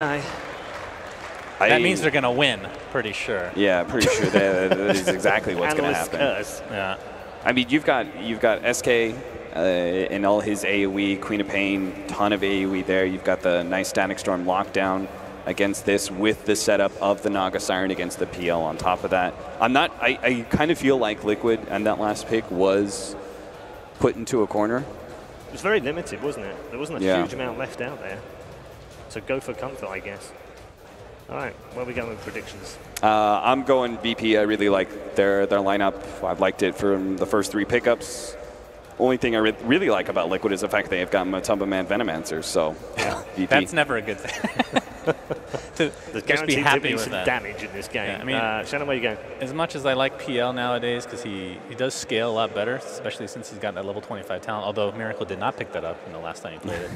That means they're going to win, pretty sure. Yeah, pretty sure that is exactly what's going to happen. Yeah. I mean, you've got SK and all his AoE, Queen of Pain, ton of AoE there. You've got the nice Static Storm lockdown against this with the setup of the Naga Siren against the PL on top of that. I kind of feel like Liquid and that last pick was put into a corner. It was very limited, wasn't it? There wasn't a huge amount left out there. So go for comfort, I guess. All right, where are we going with predictions? I'm going VP. I really like their lineup. I've liked it from the first 3 pickups. Only thing I really like about Liquid is the fact they have got Matumba Man Venomancer. So VP. That's never a good thing. There's just be happy with some that. damage in this game. Yeah, I mean, Shannon, where are you going? As much as I like PL nowadays, because he does scale a lot better, especially since he's got that level 25 talent, although Miracle did not pick that up in the last time he played it.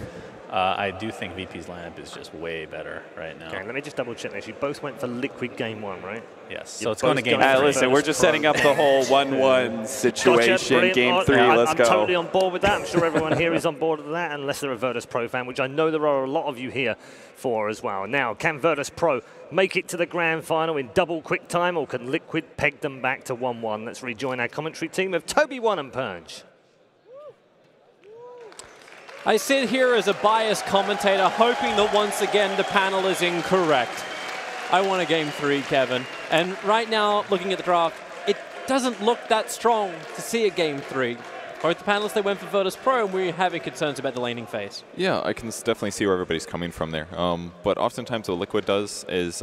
I do think VP's lineup is just way better right now. Okay, let me just double check this. You both went for Liquid game 1, right? Yes, so it's going to game 3. Listen, we're just setting up the whole 1-1 situation. Gotcha, game 3, let's go. I'm totally on board with that. I'm sure everyone here is on board with that, unless they're a virtus.pro fan, which I know there are a lot of you here for as well. Now, can virtus.pro make it to the grand final in double quick time, or can Liquid peg them back to 1-1? Let's rejoin our commentary team of Toby1 and Purge. I sit here as a biased commentator, hoping that once again the panel is incorrect. I want a game 3, Kevin. And right now, looking at the draft, it doesn't look that strong to see a game 3. Both the panelists, they went for virtus.pro, and we're having concerns about the laning phase. Yeah, I can definitely see where everybody's coming from there. But oftentimes what Liquid does is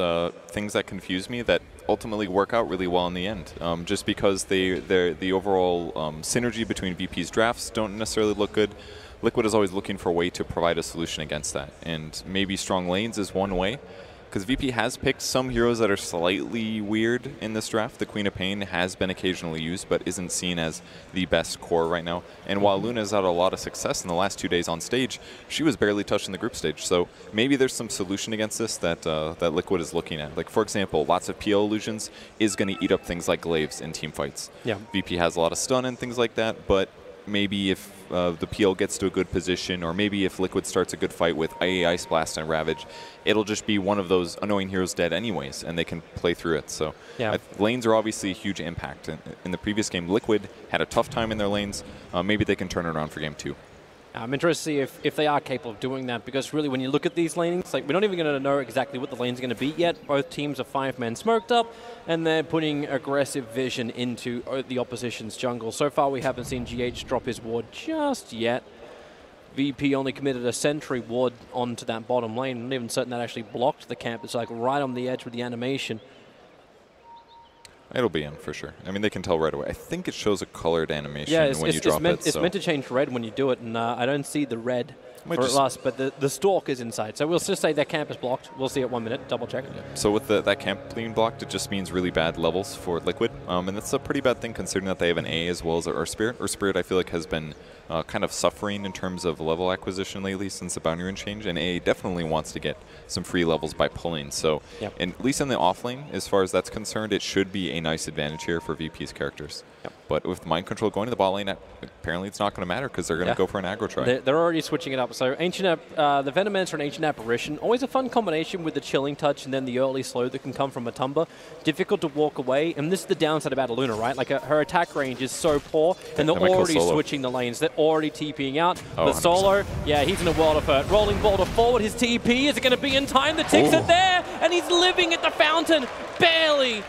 things that confuse me that ultimately work out really well in the end. Just because the overall synergy between VP's drafts don't necessarily look good. Liquid is always looking for a way to provide a solution against that. And maybe strong lanes is one way. Because VP has picked some heroes that are slightly weird in this draft. The Queen of Pain has been occasionally used, but isn't seen as the best core right now. And while Luna's had a lot of success in the last 2 days on stage, she was barely touched in the group stage. So maybe there's some solution against this that that Liquid is looking at. Like, for example, lots of PL illusions is going to eat up things like glaives in team fights. Yeah. VP has a lot of stun and things like that, but maybe if the PL gets to a good position, or maybe if Liquid starts a good fight with IA Ice Blast and Ravage, it'll just be one of those annoying heroes dead anyways, and they can play through it. So lanes are obviously a huge impact. In the previous game, Liquid had a tough time in their lanes. Maybe they can turn it around for game 2. I'm interested to see if they are capable of doing that, because really when you look at these lanings, like, we're not even going to know exactly what the lanes are going to be yet. Both teams are 5-man smoked up, and they're putting aggressive vision into the opposition's jungle. So far we haven't seen GH drop his ward just yet. VP only committed a sentry ward onto that bottom lane. I'm not even certain that actually blocked the camp. It's like right on the edge with the animation. It'll be in for sure. I mean, they can tell right away. I think it shows a colored animation when you drop it. It's meant to change red when you do it, and I don't see the red for it last, but the stalk is inside. So we'll just say that camp is blocked. We'll see it 1 minute, double check. Yeah. So with that camp being blocked, it just means really bad levels for Liquid. And that's a pretty bad thing considering that they have an A as well as our Spirit. Our Spirit, I feel like, has been kind of suffering in terms of level acquisition lately since the boundary rune change, and A definitely wants to get some free levels by pulling. So and at least in the off lane, as far as that's concerned, it should be a nice advantage here for VP's characters. But with mind control going to the bot lane, apparently it's not going to matter because they're going to go for an aggro try. They're already switching it up. So the Venomancer and Ancient Apparition, always a fun combination with the Chilling Touch and then the early slow that can come from Matumba. Difficult to walk away, and this is the downside about Luna, right? Like, her attack range is so poor, and they're already switching the lanes. They're already TPing out. The solo, he's in a world of hurt. Rolling Boulder forward, his TP, is it going to be in time? The ticks are there, and he's living at the fountain, barely.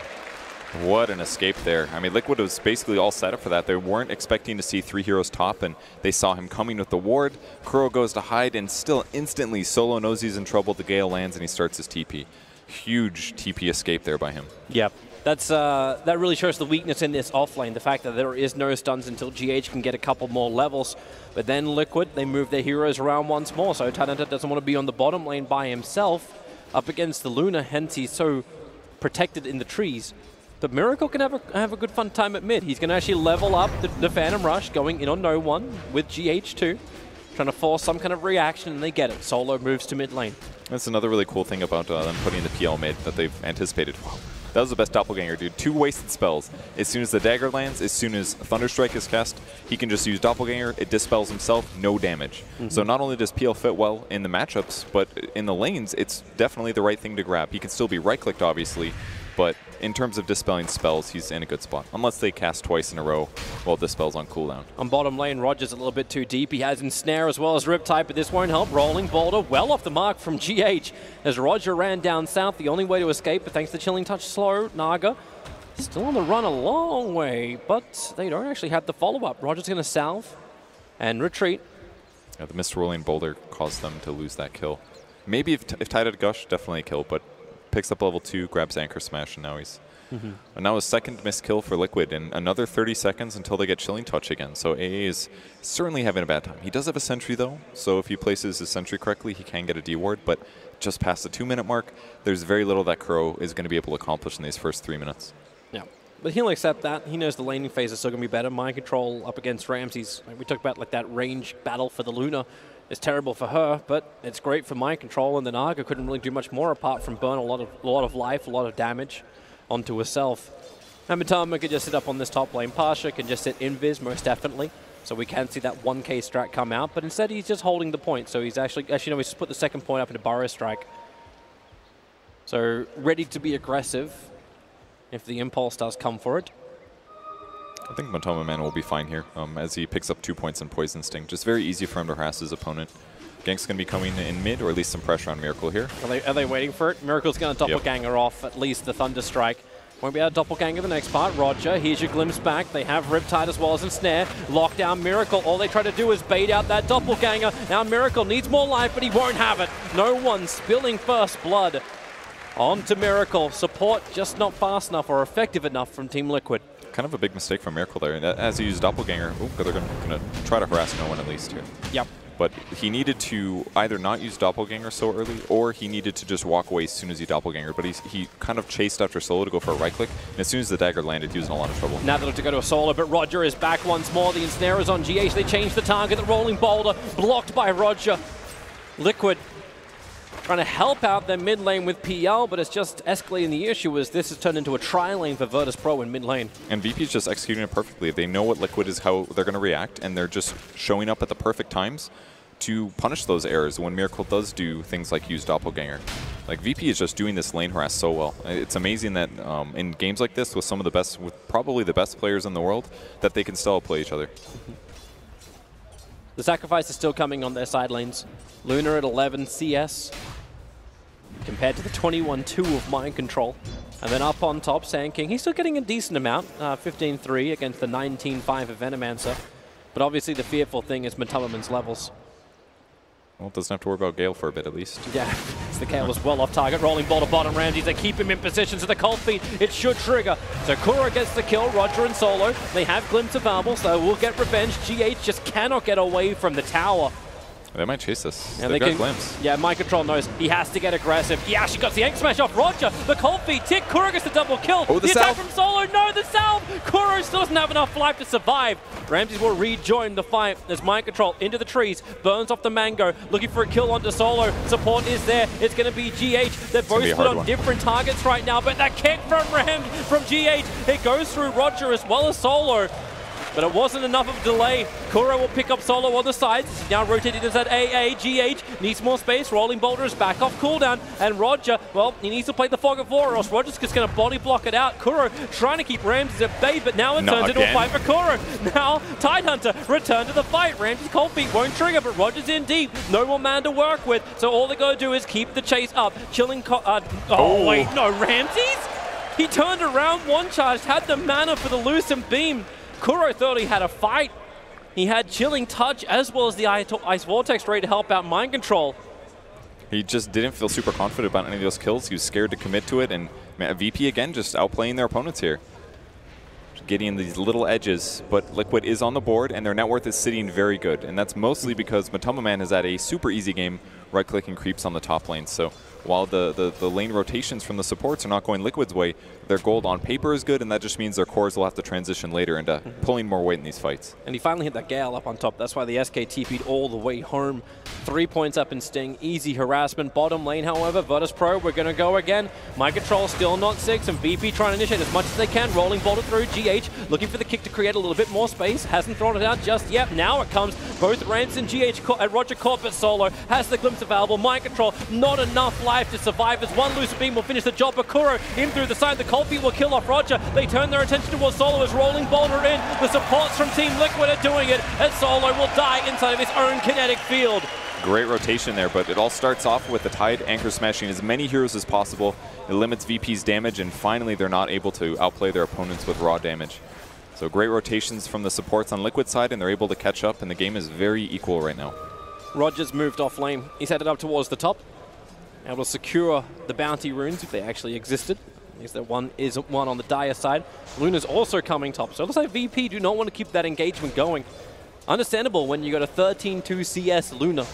What an escape there. I mean, Liquid was basically all set up for that. They weren't expecting to see 3 heroes top, and they saw him coming with the ward. Kuro goes to hide, and still instantly Solo knows he's in trouble. The Gale lands, and he starts his TP. Huge TP escape there by him. Yep. That really shows the weakness in this offlane, the fact that there is no stuns until GH can get a couple more levels. But then Liquid, they move their heroes around once more, so Tanata doesn't want to be on the bottom lane by himself up against the Luna, hence he's so protected in the trees. But Miracle can have a good fun time at mid. He's going to actually level up the Phantom Rush, going in on no one with GH2, trying to force some kind of reaction, and they get it. Solo moves to mid lane. That's another really cool thing about them putting the PL mid that they've anticipated. That was the best doppelganger, dude. 2 wasted spells. As soon as the dagger lands, as soon as Thunderstrike is cast, he can just use doppelganger. It dispels himself, no damage. So not only does PL fit well in the matchups, but in the lanes, it's definitely the right thing to grab. He can still be right-clicked, obviously, but in terms of dispelling spells, he's in a good spot. Unless they cast twice in a row while dispel's on cooldown. On bottom lane, Roger's a little bit too deep. He has Ensnare as well as Riptide, but this won't help. Rolling Boulder well off the mark from GH as Roger ran down south. The only way to escape, but thanks to Chilling Touch slow, Naga still on the run a long way, but they don't actually have the follow-up. Roger's going to salve and retreat. Yeah, the missed Rolling Boulder caused them to lose that kill. Maybe if Tide had Gush, definitely a kill, but picks up level 2, grabs Anchor Smash, and now he's... And now his second missed kill for Liquid, and another 30 seconds until they get Chilling Touch again. So AA is certainly having a bad time. He does have a Sentry, though, so if he places his Sentry correctly, he can get a D-Ward, but just past the 2-minute mark, there's very little that Kuro is going to be able to accomplish in these first 3 minutes. Yeah, but he'll accept that. He knows the laning phase is still going to be better. Mind Control up against Ramses. Like we talked about, like that range battle for the Luna is terrible for her, but it's great for Mind Control, and the Naga couldn't really do much more apart from burn a lot of life, a lot of damage onto herself. And Matama could just sit up on this top lane. Pasha can just sit invis, most definitely. So we can see that 1k strat come out, but instead he's just holding the point. So he's actually no, he's just put the second point up into Burrow Strike. So ready to be aggressive if the impulse does come for it. I think Matoma Man will be fine here as he picks up 2 points in Poison Sting. Just very easy for him to harass his opponent. Gank's going to be coming in mid, or at least some pressure on Miracle here. Are they waiting for it? Miracle's going to doppelganger off at least the Thunder Strike. Won't be able to doppelganger the next part. Roger, here's your glimpse back. They have Riptide as well as Ensnare. Lockdown Miracle. All they try to do is bait out that doppelganger. Now Miracle needs more life, but he won't have it. No one spilling first blood onto Miracle. Support just not fast enough or effective enough from Team Liquid. Kind of a big mistake from Miracle there. As he used Doppelganger, they're going to try to harass no one at least here. Yep. But he needed to either not use Doppelganger so early, or he needed to just walk away as soon as he Doppelganger. But he kind of chased after Solo to go for a right click, and as soon as the dagger landed, he was in a lot of trouble. Now they look to go to a Solo, but Roger is back once more. The Ensnare is on GH. They change the target. The Rolling Boulder blocked by Roger. Liquid trying to help out their mid lane with PL, but it's just escalating the issue as this has turned into a tri-lane for virtus.pro in mid lane. And VP's just executing it perfectly. They know what Liquid is, how they're going to react, and they're just showing up at the perfect times to punish those errors when Miracle does do things like use Doppelganger. Like VP is just doing this lane harass so well. It's amazing that in games like this with some of the best, with probably the best players in the world, that they can still play each other. The sacrifice is still coming on their side lanes. Luna at 11 CS compared to the 21-2 of Mind Control. And then up on top, Sand King, he's still getting a decent amount, 15-3 against the 19-5 of Venomancer. But obviously the fearful thing is Matamaman's levels. Well, it doesn't have to worry about Gale for a bit at least. Yeah, it's the Gale as well off target. Rolling Boulder bottom Ramses. They keep him in position to the cold feet. It should trigger. So Kura gets the kill. Roger and Solo. They have Glimpse available, so we'll get revenge. GH just cannot get away from the tower. They might chase this. Yeah, They've got Glimpse. Yeah, Mind Control knows he has to get aggressive. He actually got the Ink Smash off Roger. The cold feet tick. Kura gets the double kill. Oh, the attack salve. from Solo. No, the salve. Kura still doesn't have enough life to survive. Ramses will rejoin the fight as Mind Control into the trees. Burns off the Mango. Looking for a kill onto Solo. Support is there. It's going to be GH. They're both split on different targets right now, but that kick from GH, it goes through Roger as well as Solo. But it wasn't enough of a delay. Kuro will pick up Solo on the sides. Now rotated as that AA. GH needs more space. Rolling Boulder is back off cooldown. And Roger, well, he needs to play the Fog of War, or else Roger's just going to body block it out. Kuro trying to keep Ramses at bay, but now it turns into a fight for Kuro. Now Tidehunter return to the fight. Ramses' cold feet won't trigger, but Roger's in deep. No more man to work with. So all they got to do is keep the chase up. Chilling. Wait, no, Ramses? He turned around, one charged, had the mana for the Lucent Beam. Kuro thought he had a fight. He had Chilling Touch as well as the Ice Vortex ready to help out Mind Control. He just didn't feel super confident about any of those kills. He was scared to commit to it, and man, VP again just outplaying their opponents here. Getting these little edges, but Liquid is on the board, and their net worth is sitting very good. And that's mostly because Matoma Man has had a super easy game right-clicking creeps on the top lane. So while the lane rotations from the supports are not going Liquid's way, their gold on paper is good, and that just means their cores will have to transition later into pulling more weight in these fights. And he finally hit that Gale up on top. That's why the SK TP'd all the way home. 3 points up in Sting. Easy harassment. Bottom lane, however, virtus.pro, we're going to go again. My Control still not 6, and VP trying to initiate as much as they can. Rolling boulder through. GH looking for the kick to create a little bit more space. Hasn't thrown it out just yet. Now it comes. Both Rams and GH and Roger caught, but Solo has the glimpse available. My Control, not enough life to survive as one loose beam will finish the job. Bakuro in through the side. The cold feet will kill off Roger. They turn their attention towards Solo as Rolling boulder in. The supports from Team Liquid are doing it, as Solo will die inside of his own kinetic field. Great rotation there, but it all starts off with the Tide anchor smashing as many heroes as possible. It limits VP's damage, and finally they're not able to outplay their opponents with raw damage. So great rotations from the supports on Liquid side, and they're able to catch up, and the game is very equal right now. Roger's moved off lane. He's headed up towards the top. Able to secure the bounty runes if they actually existed. At least there isn't one on the Dire side. Luna's also coming top. So it looks like VP do not want to keep that engagement going. Understandable when you got a 13-2 CS Luna.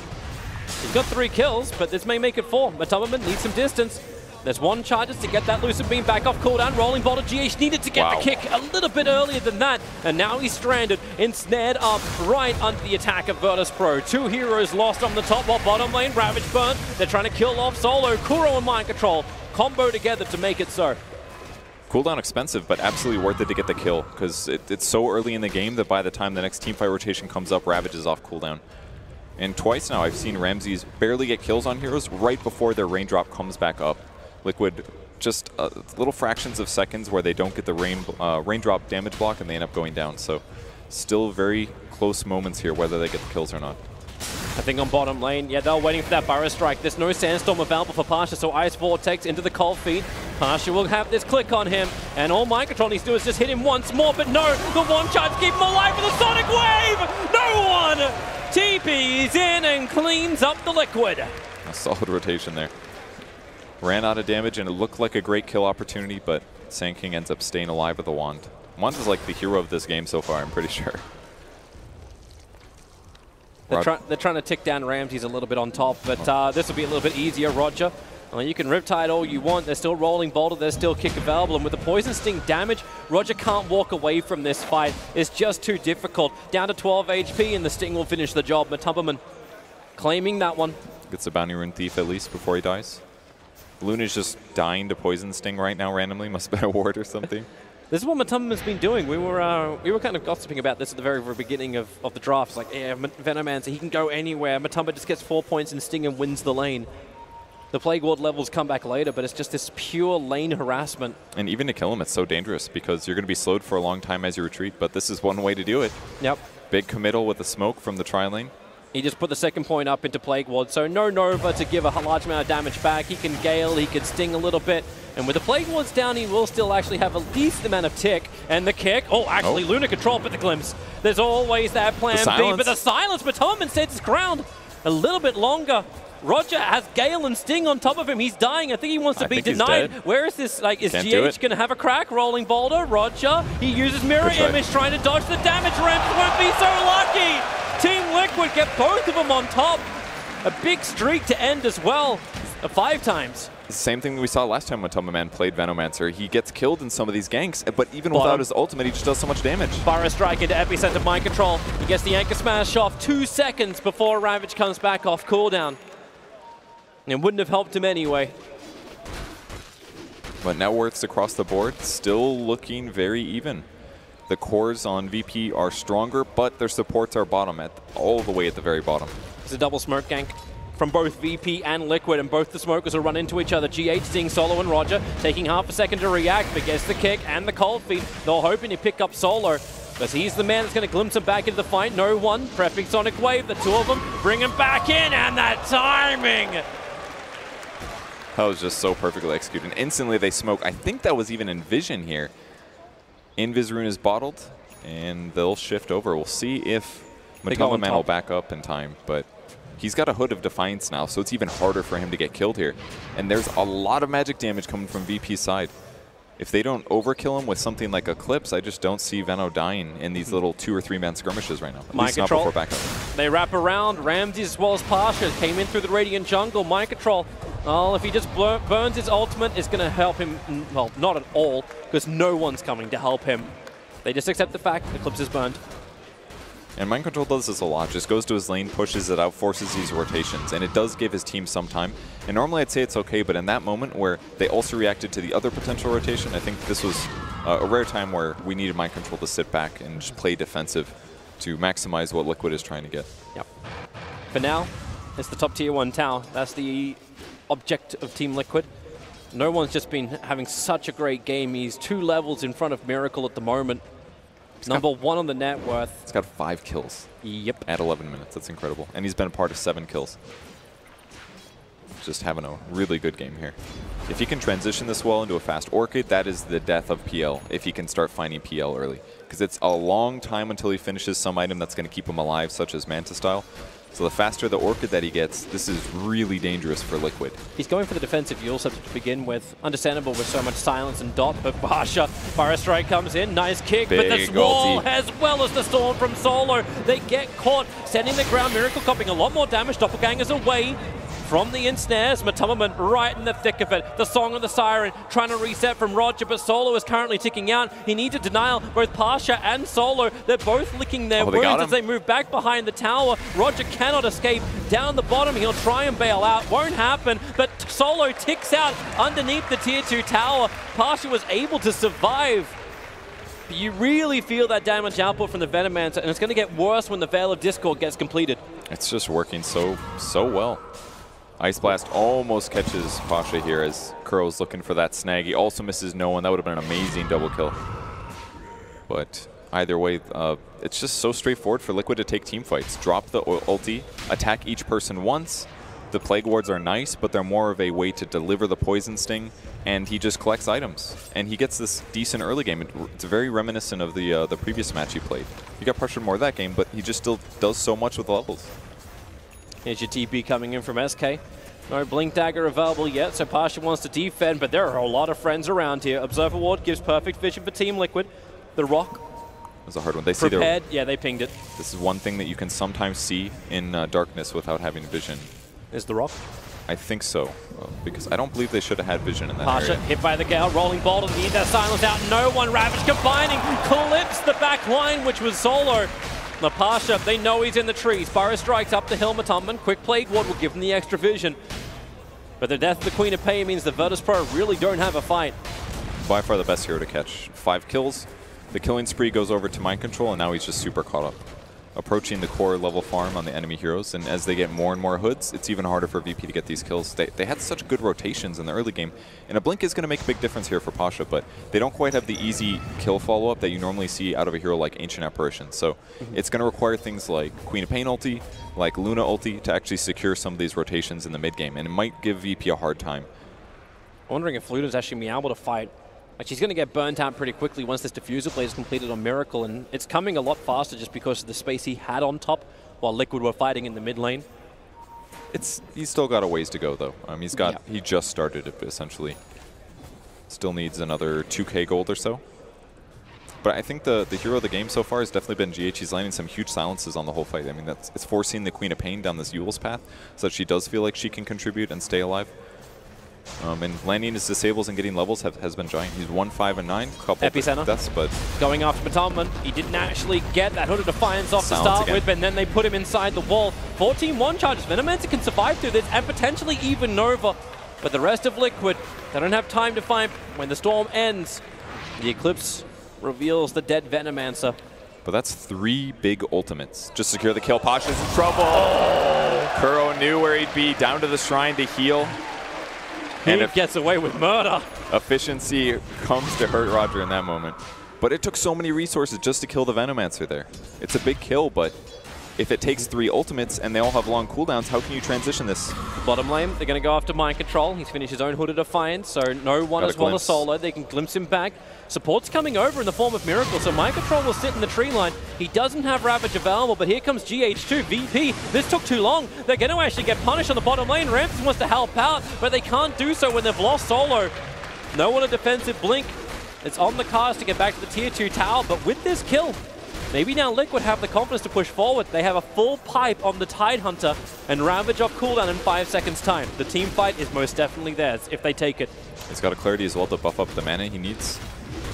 He's got 3 kills, but this may make it 4. Matamaman needs some distance. There's 1 charges to get that Lucid Beam back off cooldown. Rolling boulder, GH needed to get the kick a little bit earlier than that. And now he's stranded, ensnared up right under the attack of virtus.pro. 2 heroes lost on the top while bottom lane, Ravage burn. They're trying to kill off Solo. Kuro and Mind Control combo together to make it so. Cooldown expensive, but absolutely worth it to get the kill, because it's so early in the game that by the time the next teamfight rotation comes up, Ravage is off cooldown. And twice now I've seen Ramses barely get kills on heroes right before their raindrop comes back up. Liquid, just little fractions of seconds where they don't get the raindrop damage block and they end up going down. So still very close moments here, whether they get the kills or not. I think on bottom lane, yeah, they're waiting for that Burrow Strike. There's no Sandstorm available for Pasha, so Ice Vortex into the cold feet. Pasha will have this click on him, and all Mind Control needs to do is just hit him once more, but no, the 1 charge keep him alive with a Sonic Wave! No one! TP's in and cleans up the Liquid. A solid rotation there. Ran out of damage, and it looked like a great kill opportunity, but Sand King ends up staying alive with a wand. Wand is like the hero of this game so far, I'm pretty sure. They're trying to tick down Ramses a little bit on top, but this will be a little bit easier, Roger. You can Riptide all you want. They're still rolling boulder. There's still kick available. And with the Poison Sting damage, Roger can't walk away from this fight. It's just too difficult. Down to 12 HP, and the Sting will finish the job. Matamaman claiming that one. Gets a Bounty Rune Thief at least before he dies. Luna's just dying to Poison Sting right now randomly. Must have been a ward or something. This is what Matamaman's been doing. We were kind of gossiping about this at the very beginning of the draft. It's like, yeah, Venomancer, he can go anywhere. Matamba just gets 4 points in Sting and wins the lane. The Plague Ward levels come back later, but it's just this pure lane harassment. And even to kill him, it's so dangerous because you're going to be slowed for a long time as you retreat, but this is one way to do it. Yep. Big committal with the smoke from the tri-lane. He just put the 2nd point up into Plague Ward, so no Nova to give a large amount of damage back. He can Gale, he can Sting a little bit. And with the Plague Wards down, he will still actually have a decent amount of tick. And the kick, Luna Control for the glimpse. There's always that plan B, but the silence, Matamaman stands his ground a little bit longer. Roger has Gale and Sting on top of him. He's dying. I think he wants to be denied. Where is this? Like, is GH going to have a crack? Rolling boulder. Roger. He uses mirror image trying to dodge the damage. Ramps won't be so lucky. Team Liquid get both of them on top. A big streak to end as well. 5 times. It's the same thing we saw last time when Matamaman played Venomancer. He gets killed in some of these ganks, but even without his ultimate, he just does so much damage. Burrow Strike into Epicenter Mind Control. He gets the Anchor Smash off 2 seconds before Ravage comes back off cooldown. It wouldn't have helped him anyway. But net worths across the board still looking very even. The cores on VP are stronger, but their supports are bottom all the way at the very bottom. It's a double smoke gank from both VP and Liquid, and both the smokers will run into each other. GH seeing Solo and Roger, taking half a second to react, but gets the kick and the cold feet. They're hoping to pick up Solo, but he's the man that's going to glimpse him back into the fight. No one, prepping Sonic Wave, the 2 of them bring him back in, and that timing! That was just so perfectly executed. And instantly they smoke. I think that was even in Vision here. Invis Rune is bottled, and they'll shift over. We'll see if Matamaman will back up in time, but he's got a Hood of Defiance now, so it's even harder for him to get killed here. And there's a lot of magic damage coming from VP's side. If they don't overkill him with something like Eclipse, I just don't see Veno dying in these little 2 or 3 man skirmishes right now. At least not before backup. They wrap around. Ramses as well as Pasha came in through the Radiant jungle. Mind Control Well, if he just burns his ultimate, it's going to help him. Well, not at all, because no one's coming to help him. They just accept the fact Eclipse is burned. And Mind Control does this a lot. Just goes to his lane, pushes it out, forces these rotations, and it does give his team some time. And normally I'd say it's okay, but in that moment where they also reacted to the other potential rotation, I think this was a rare time where we needed Mind Control to sit back and just play defensive to maximize what Liquid is trying to get. Yep. For now, it's the top tier 1 tower. That's the object of Team Liquid. No one's just been having such a great game. He's 2 levels in front of Miracle at the moment. Number 1 on the net worth. He's got 5 kills. Yep. At 11 minutes. That's incredible. And he's been a part of 7 kills. Just having a really good game here. If he can transition this well into a fast Orchid, that is the death of PL, if he can start finding PL early. Because it's a long time until he finishes some item that's going to keep him alive, such as Manta style. So the faster the Orchid that he gets, this is really dangerous for Liquid. He's going for the defensive Yule Scepter to begin with. Understandable with so much silence and dot, but Basha, Fire Strike comes in, nice kick, but this wall as well as the Storm from Solo. They get caught, sending the ground, Miracle copying a lot more damage, Doppelgangers away from the ensnares, Matumman right in the thick of it. The Song of the Siren trying to reset from Roger, but Solo is currently ticking out. He needs a denial. Both Pasha and Solo, they're both licking their wounds as they move back behind the tower. Roger cannot escape down the bottom. He'll try and bail out. Won't happen, but Solo ticks out underneath the tier 2 tower. Pasha was able to survive. But you really feel that damage output from the Venomancer, and it's going to get worse when the Veil of Discord gets completed. It's just working so well. Ice Blast almost catches Pasha here as Kuro's looking for that snag. He also misses no one. That would have been an amazing double kill. But either way, it's just so straightforward for Liquid to take team fights. Drop the ulti, attack each person once. The Plague Wards are nice, but they're more of a way to deliver the Poison Sting, and he just collects items. And he gets this decent early game. It's very reminiscent of the previous match he played. He got pressured more that game, but he just still does so much with levels. Here's your TP coming in from SK. No Blink Dagger available yet, so Pasha wants to defend, but there are a lot of friends around here. Observer Ward gives perfect vision for Team Liquid. The Rock. That's a hard one. They prepared. Yeah, they pinged it. This is one thing that you can sometimes see in darkness without having vision. Is the Rock? I think so, because I don't believe they should have had vision in that Pasha area. hit by the Gale, rolling bolt, and need that silence out. No one. Ravage combining, clips the back line, which was Solo. The Pasha, they know he's in the trees. Burrow strikes up the hill, Matumman. Quick Plague Ward will give them the extra vision. But the death of the Queen of Pain means the virtus.pro really don't have a fight. By far the best hero to catch. 5 kills. The killing spree goes over to Mind Control, and now he's just super caught up. Approaching the core level farm on the enemy heroes, and as they get more and more hoods, it's even harder for VP to get these kills. They had such good rotations in the early game, and a blink is going to make a big difference here for Pasha, but they don't quite have the easy kill follow-up that you normally see out of a hero like Ancient Apparition. So it's going to require things like Queen of Pain ulti, like Luna ulti, to actually secure some of these rotations in the mid game, and it might give VP a hard time. I'm wondering if Luna's actually be able to fight. Like, she's going to get burnt out pretty quickly once this diffuser play is completed on Miracle, and it's coming a lot faster just because of the space he had on top while Liquid were fighting in the mid lane. He's still got a ways to go, though. He just started it, essentially. Still needs another 2K gold or so. But I think the hero of the game so far has definitely been GH. He's landing some huge silences on the whole fight. I mean, it's forcing the Queen of Pain down this Yule's path so that she does feel like she can contribute and stay alive. And landing his disables and getting levels has been giant. He's 1, 5, and 9. Couple Epicenter. Deaths, but going after Matumman. He didn't actually get that Hood of Defiance off to start with, and then they put him inside the wall. 14-1 charges. Venomancer can survive through this and potentially even Nova. But the rest of Liquid, they don't have time to find when the storm ends. The Eclipse reveals the dead Venomancer. But that's 3 big ultimates. Just secure the kill. Pasha's in trouble. Kuro knew where he'd be. Down to the shrine to heal. And it gets away with murder. Efficiency comes to hurt Roger in that moment. But it took so many resources just to kill the Venomancer there. It's a big kill, but if it takes 3 ultimates and they all have long cooldowns, how can you transition this? Bottom lane, they're going to go after Mind Control. He's finished his own Hood of Defiance, so no one as well as Solo. They can glimpse him back. Support's coming over in the form of Miracle, so Mind Control will sit in the tree line. He doesn't have Ravage available, but here comes GH2, VP. This took too long. They're going to actually get punished on the bottom lane. Ramses wants to help out, but they can't do so when they've lost Solo. No one a defensive blink. It's on the cards to get back to the tier 2 tower, but with this kill, Maybe now Liquid have the confidence to push forward. They have a full pipe on the Tidehunter and Ravage off cooldown in 5 seconds time. The team fight is most definitely theirs if they take it. He's got a clarity as well to buff up the mana he needs.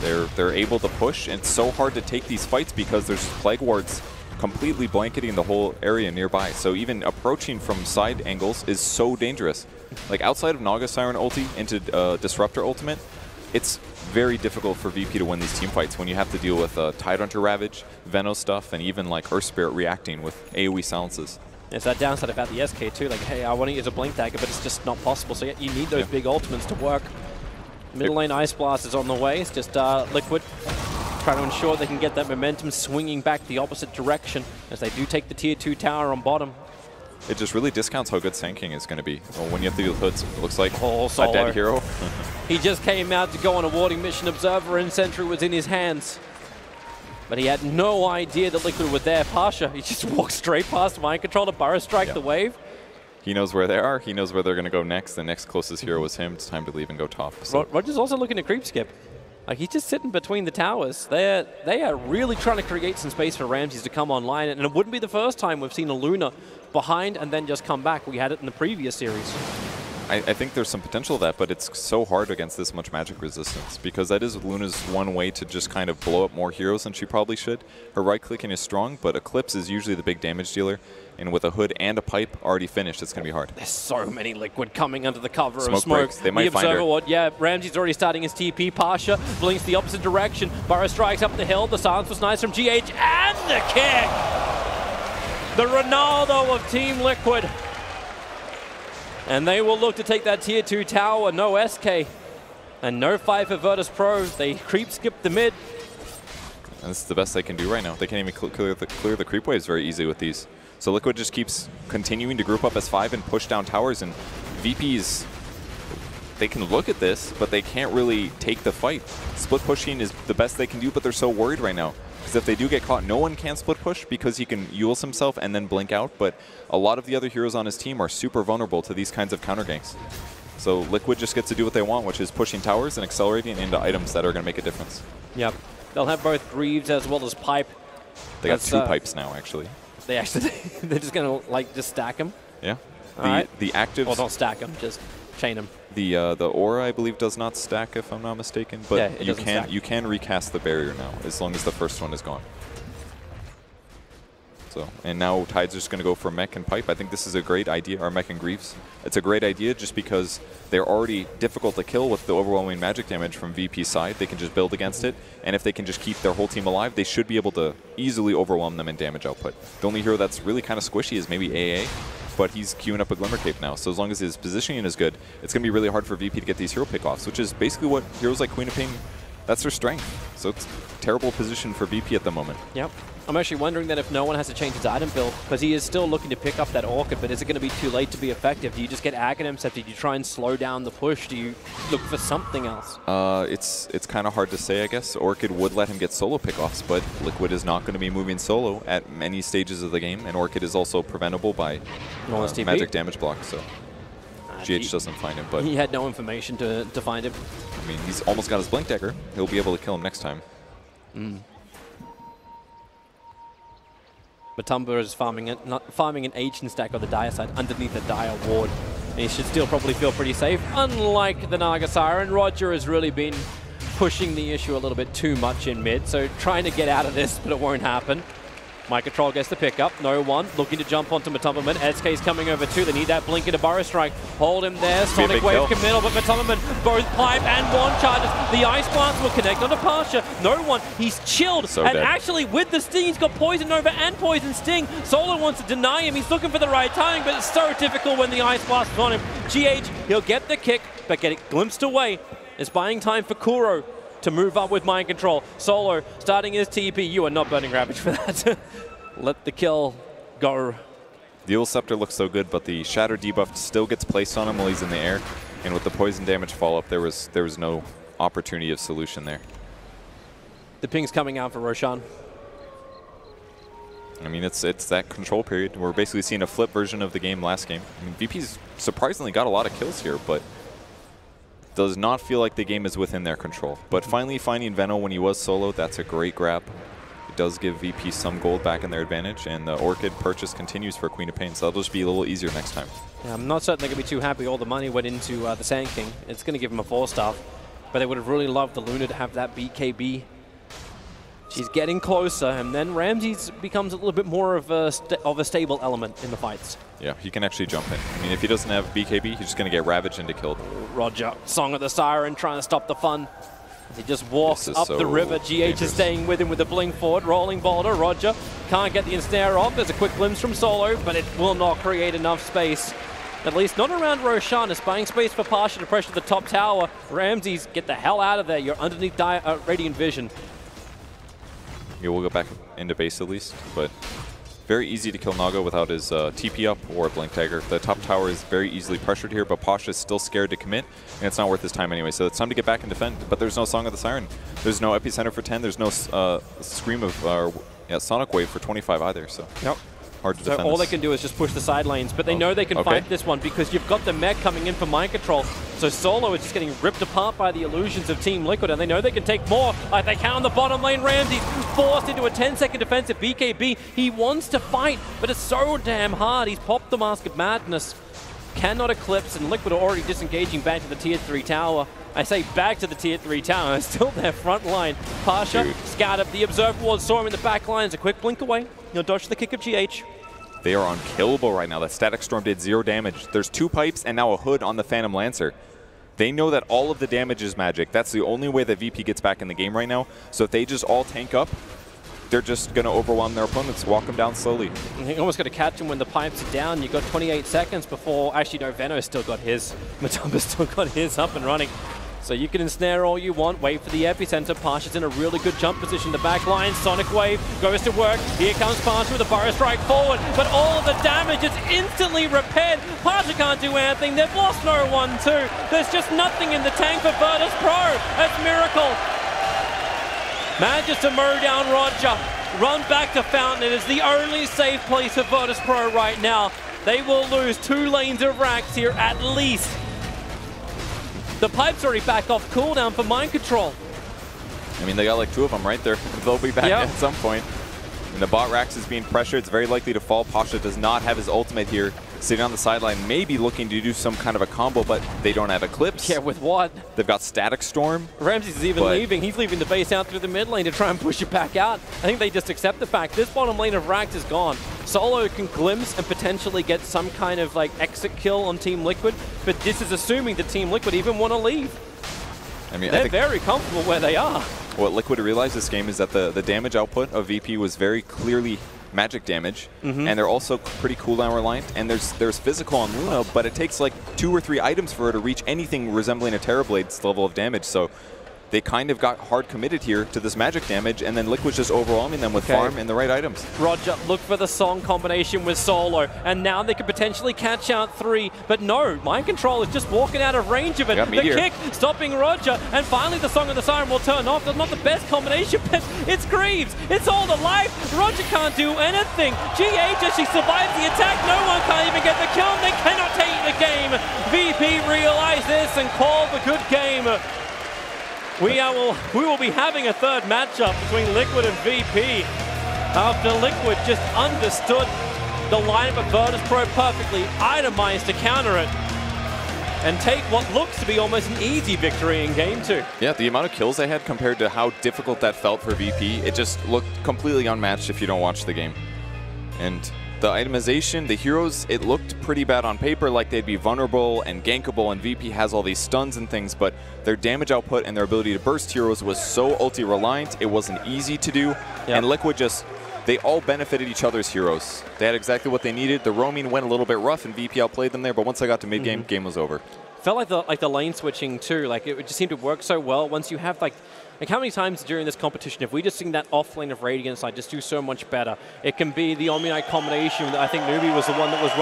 They're able to push, and it's so hard to take these fights because there's Plague Wards completely blanketing the whole area nearby. So even approaching from side angles is so dangerous. Like outside of Naga Siren ulti into Disruptor ultimate, it's very difficult for VP to win these team fights when you have to deal with Tidehunter Ravage, Venom stuff, and even like Earth Spirit reacting with AoE silences. It's that downside about the SK too, like, hey, I want to use a Blink Dagger, but it's just not possible. So yeah, you need those big ultimates to work. Middle lane Ice Blast is on the way. It's just Liquid trying to ensure they can get that momentum swinging back the opposite direction as they do take the tier 2 tower on bottom. It just really discounts how good Sanking is going to be. Well, when you have to deal with hoods, it looks like a dead hero. He just came out to go on a warding mission. Observer and Sentry was in his hands. But he had no idea that Liquid were there. Pasha, he just walked straight past Mind Control to Burrow Strike the wave. He knows where they are. He knows where they're going to go next. The next closest hero was him. It's time to leave and go top. So. Roger's also looking to creep skip. Like, he's just sitting between the towers. They are really trying to create some space for Ramses to come online. And it wouldn't be the first time we've seen a Luna behind and then just come back. We had it in the previous series. I think there's some potential of that, but it's so hard against this much magic resistance because that is Luna's one way to just kind of blow up more heroes than she probably should. Her right-clicking is strong, but Eclipse is usually the big damage dealer. And with a hood and a pipe already finished, it's going to be hard. There's so many Liquid coming under the cover of smoke. Breaks. They might find her. Yeah, Ramsey's already starting his TP. Pasha blinks the opposite direction. Burrow strikes up the hill. The silence was nice from GH. And the kick! The Ronaldo of Team Liquid. And they will look to take that tier 2 tower. No SK. And no fight for virtus.pro. They creep skip the mid. And this is the best they can do right now. They can't even clear the creep waves very easy with these. So Liquid just keeps continuing to group up as 5 and push down towers, and VPs, they can look at this, but they can't really take the fight. Split pushing is the best they can do, but they're so worried right now. Because if they do get caught, no one can split push because he can Euls himself and then blink out, but a lot of the other heroes on his team are super vulnerable to these kinds of counter ganks. So Liquid just gets to do what they want, which is pushing towers and accelerating into items that are going to make a difference. Yep. They'll have both Greaves as well as Pipe. They got 2 pipes now, actually. They actually, they're just going to like just stack them. Yeah. The actives. Well, don't stack them, just chain them. The aura, I believe, does not stack, if I'm not mistaken. But yeah, you can recast the barrier now, as long as the first one is gone. So, and now Tide's just going to go for mech and pipe. I think this is a great idea, or mech and Greaves. It's a great idea just because they're already difficult to kill with the overwhelming magic damage from VP's side. They can just build against it, and if they can just keep their whole team alive, they should be able to easily overwhelm them in damage output. The only hero that's really kind of squishy is maybe AA, but he's queuing up a Glimmer Cape now. So as long as his positioning is good, it's going to be really hard for VP to get these hero pickoffs, which is basically what heroes like Queen of Pain, that's their strength. So it's a terrible position for VP at the moment. Yep. I'm actually wondering that if no one has to change his item build, because he is still looking to pick up that Orchid, but is it going to be too late to be effective? Do you just get Aghanim set? Do you try and slow down the push? Do you look for something else? It's kind of hard to say, I guess. Orchid would let him get solo pickoffs, but Liquid is not going to be moving solo at many stages of the game, and Orchid is also preventable by magic damage block, so GH doesn't find him. But he had no information to find him. I mean, he's almost got his Blink Dagger. He'll be able to kill him next time. Matumba is farming an Ancient stack on the Dire side underneath the Dire ward. And he should still probably feel pretty safe. Unlike the Naga Siren, Roger has really been pushing the issue a little bit too much in mid, so trying to get out of this, but it won't happen. My Control gets the pickup, no one, looking to jump onto Matumberman. SK's coming over too, they need that blink into Burrow Strike. Hold him there, Sonic Wave committal, but Matumberman both pipe and one charges. The Ice Blast will connect onto Pasha. No one, he's chilled, so and dead. Actually with the Sting, he's got Poison Nova and Poison Sting. Solo wants to deny him, he's looking for the right timing, but it's so difficult when the Ice Blast is on him. GH, he'll get the kick, but get it glimpsed away. It's buying time for Kuro to move up with Mind Control. Solo starting his TP. You are not burning Ravage for that. Let the kill go. The Euls Scepter looks so good, but the Shatter debuff still gets placed on him while he's in the air. And with the poison damage follow-up, there was no opportunity of solution there. The ping's coming out for Roshan. I mean, it's that control period. We're basically seeing a flip version of the game last game. I mean, VP's surprisingly got a lot of kills here, but does not feel like the game is within their control. But finally finding Veno when he was solo, that's a great grab. does give VP some gold back in their advantage, and the Orchid purchase continues for Queen of Pain, so that'll just be a little easier next time. Yeah, I'm not certain they're going to be too happy all the money went into the Sand King. It's going to give him a 4-star, but they would have really loved the Luna to have that BKB. She's getting closer, and then Ramses becomes a little bit more of a stable element in the fights. Yeah, he can actually jump in. I mean, if he doesn't have BKB, he's just going to get ravaged into killed. Roger, Song of the Siren trying to stop the fun. He just walks up the river. GH dangerous. is staying with him with the blink forward. Rolling boulder. Roger can't get the ensnare off. There's a quick glimpse from Solo, but it will not create enough space. At least not around Roshan. It's buying space for Pasha to pressure the top tower. Ramses, get the hell out of there. You're underneath Radiant Vision. Yeah, we'll go back into base at least, but very easy to kill Naga without his TP up or Blink Dagger. The top tower is very easily pressured here, but Pasha is still scared to commit, and it's not worth his time anyway. So it's time to get back and defend, but there's no Song of the Siren. There's no Epicenter for 10. There's no Scream of Sonic Wave for 25 either, so yep. Hard to So defend all this. they can do is just push the side lanes, but they know they can fight this one because you've got the mech coming in for mind control. So Solo is just getting ripped apart by the illusions of Team Liquid, and they know they can take more. Like they can on the bottom lane. Ramses forced into a 10-second defensive BKB. He wants to fight, but it's so damn hard. He's popped the Mask of Madness. Cannot eclipse, and Liquid are already disengaging back to the tier 3 tower. I say back to the tier 3 tower. It's still their front line. Pasha scattered the Observer Ward, saw him in the back lines. A quick blink away. He'll dodge the kick of GH. They are unkillable right now. That Static Storm did 0 damage. There's 2 pipes and now a hood on the Phantom Lancer. They know that all of the damage is magic. That's the only way that VP gets back in the game right now. So if they just all tank up, they're just going to overwhelm their opponents, walk them down slowly. You almost got to catch him when the pipes are down. You got 28 seconds before, actually no, Veno's still got his. Matumba's still got his up and running. So you can ensnare all you want, wait for the epicenter. Pasha's in a really good jump position. The back line, Sonic Wave goes to work. Here comes Pasha with a Burrow Strike forward, but all of the damage is instantly repaired. Pasha can't do anything. They've lost no 1-2. There's just nothing in the tank for virtus.pro. That's Miracle. Manages to mow down Roger. Run back to Fountain. It is the only safe place for virtus.pro right now. They will lose 2 lanes of racks here at least. The pipe's already back off cooldown for mind control. I mean, they got like 2 of them right there. They'll be back at some point. And the bot Rax is being pressured. It's very likely to fall. Pasha does not have his ultimate here. Sitting on the sideline, maybe looking to do some kind of a combo, but they don't have Eclipse. Yeah, with what? They've got Static Storm. Ramses is even leaving. He's leaving the base out through the mid lane to try and push it back out. I think they just accept the fact this bottom lane of Rax is gone. Solo can glimpse and potentially get some kind of like exit kill on Team Liquid, but this is assuming that Team Liquid even want to leave. I mean, they're very comfortable where they are. What Liquid realized this game is that the damage output of VP was very clearly magic damage, and they're also pretty cooldown reliant, and there's physical on Luna, but it takes like 2 or 3 items for her to reach anything resembling a Terrorblade's level of damage, so they kind of got hard committed here to this magic damage, and then Liquid's just overwhelming them with farm and the right items. Roger, look for the Song combination with Solo, and now they could potentially catch out 3, but no, Mind Control is just walking out of range of it. The kick stopping Roger, and finally the Song of the Siren will turn off. That's not the best combination, but it's Greaves. It's all the life. Roger can't do anything. GH actually survives the attack. No one can even get the kill. They cannot take the game. VP realize this and call the good game. We will be having a 3rd matchup between Liquid and VP after Liquid just understood the lineup of virtus.pro perfectly, itemized to counter it, and take what looks to be almost an easy victory in Game 2. Yeah, the amount of kills they had compared to how difficult that felt for VP, it just looked completely unmatched if you don't watch the game. And the itemization, the heroes, it looked pretty bad on paper, like they'd be vulnerable and gankable, and VP has all these stuns and things, but their damage output and their ability to burst heroes was so ulti-reliant, it wasn't easy to do, and Liquid just, they all benefited each other's heroes. They had exactly what they needed. The roaming went a little bit rough, and VP outplayed them there, but once they got to mid-game, game was over. Felt like the lane switching too, like it just seemed to work so well once you have like how many times during this competition have we just seen that off lane of Radiant side just do so much better? It can be the Omni Knight combination that I think Newbie was the one that was